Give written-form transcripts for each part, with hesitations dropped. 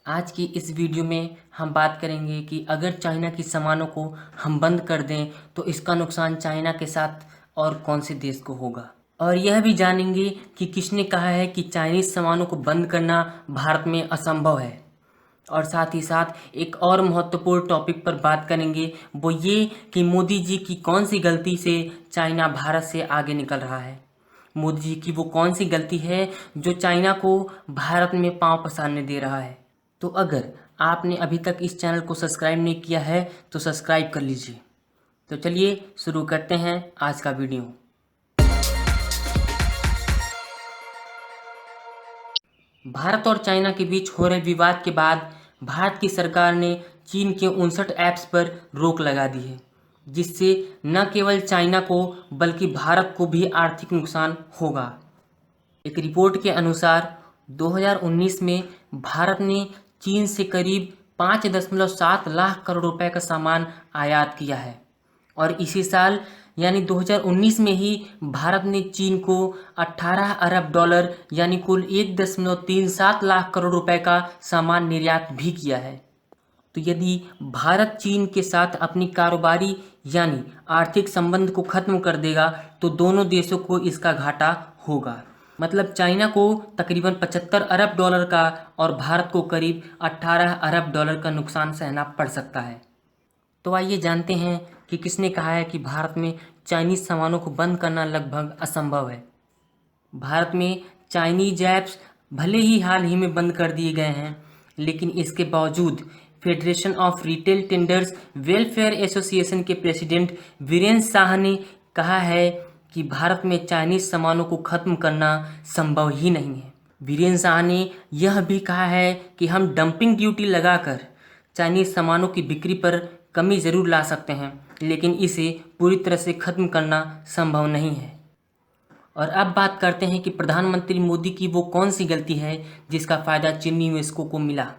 आज की इस वीडियो में हम बात करेंगे कि अगर चाइना की सामानों को हम बंद कर दें तो इसका नुकसान चाइना के साथ और कौन से देश को होगा। और यह भी जानेंगे कि किसने कहा है कि चाइनीज़ सामानों को बंद करना भारत में असंभव है। और साथ ही साथ एक और महत्वपूर्ण टॉपिक पर बात करेंगे, वो ये कि मोदी जी की कौन सी गलती से चाइना भारत से आगे निकल रहा है। मोदी जी की वो कौन सी गलती है जो चाइना को भारत में पांव पसारने दे रहा है। तो अगर आपने अभी तक इस चैनल को सब्सक्राइब नहीं किया है तो सब्सक्राइब कर लीजिए। तो चलिए शुरू करते हैं आज का वीडियो। भारत और चाइना के बीच हो रहे विवाद के बाद भारत की सरकार ने चीन के 59 ऐप्स पर रोक लगा दी है, जिससे न केवल चाइना को बल्कि भारत को भी आर्थिक नुकसान होगा। एक रिपोर्ट के अनुसार 2019 में भारत ने चीन से करीब 5.7 लाख करोड़ रुपए का सामान आयात किया है और इसी साल यानी 2019 में ही भारत ने चीन को 18 अरब डॉलर यानी कुल 1.37 लाख करोड़ रुपए का सामान निर्यात भी किया है। तो यदि भारत चीन के साथ अपनी कारोबारी यानी आर्थिक संबंध को खत्म कर देगा तो दोनों देशों को इसका घाटा होगा। मतलब चाइना को तकरीबन 75 अरब डॉलर का और भारत को करीब 18 अरब डॉलर का नुकसान सहना पड़ सकता है। तो आइए जानते हैं कि किसने कहा है कि भारत में चाइनीज़ सामानों को बंद करना लगभग असंभव है। भारत में चाइनीज ऐप्स भले ही हाल ही में बंद कर दिए गए हैं, लेकिन इसके बावजूद federation of retail tenders welfare association के प्रेसिडेंट वीरेंद्र शाह ने कहा है कि भारत में चाइनीज़ सामानों को ख़त्म करना संभव ही नहीं है। वीरेंद्र शाह ने यह भी कहा है कि हम डंपिंग ड्यूटी लगाकर चाइनीज़ सामानों की बिक्री पर कमी ज़रूर ला सकते हैं, लेकिन इसे पूरी तरह से ख़त्म करना संभव नहीं है। और अब बात करते हैं कि प्रधानमंत्री मोदी की वो कौन सी गलती है जिसका फ़ायदा चीनी निवेशकों को मिला।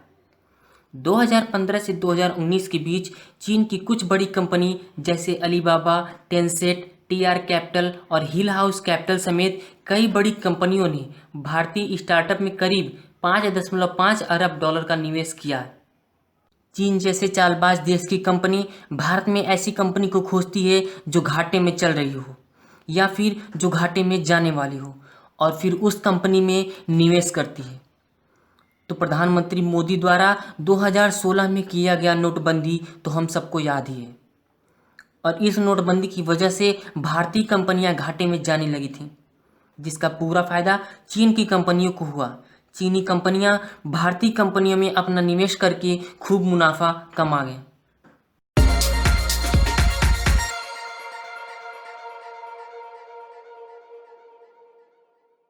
2015 से 2019 के बीच चीन की कुछ बड़ी कंपनी जैसे अलीबाबा, टेंसेंट, टीआर कैपिटल और हिल हाउस कैपिटल समेत कई बड़ी कंपनियों ने भारतीय स्टार्टअप में करीब 5.5 अरब डॉलर का निवेश किया। चीन जैसे चालबाज देश की कंपनी भारत में ऐसी कंपनी को खोजती है जो घाटे में चल रही हो या फिर जो घाटे में जाने वाली हो और फिर उस कंपनी में निवेश करती है। तो प्रधानमंत्री मोदी द्वारा 2016 में किया गया नोटबंदी तो हम सबको याद ही है और इस नोटबंदी की वजह से भारतीय कंपनियां घाटे में जाने लगी थीं, जिसका पूरा फायदा चीन की कंपनियों को हुआ। चीनी कंपनियां भारतीय कंपनियों में अपना निवेश करके खूब मुनाफा कमा गए।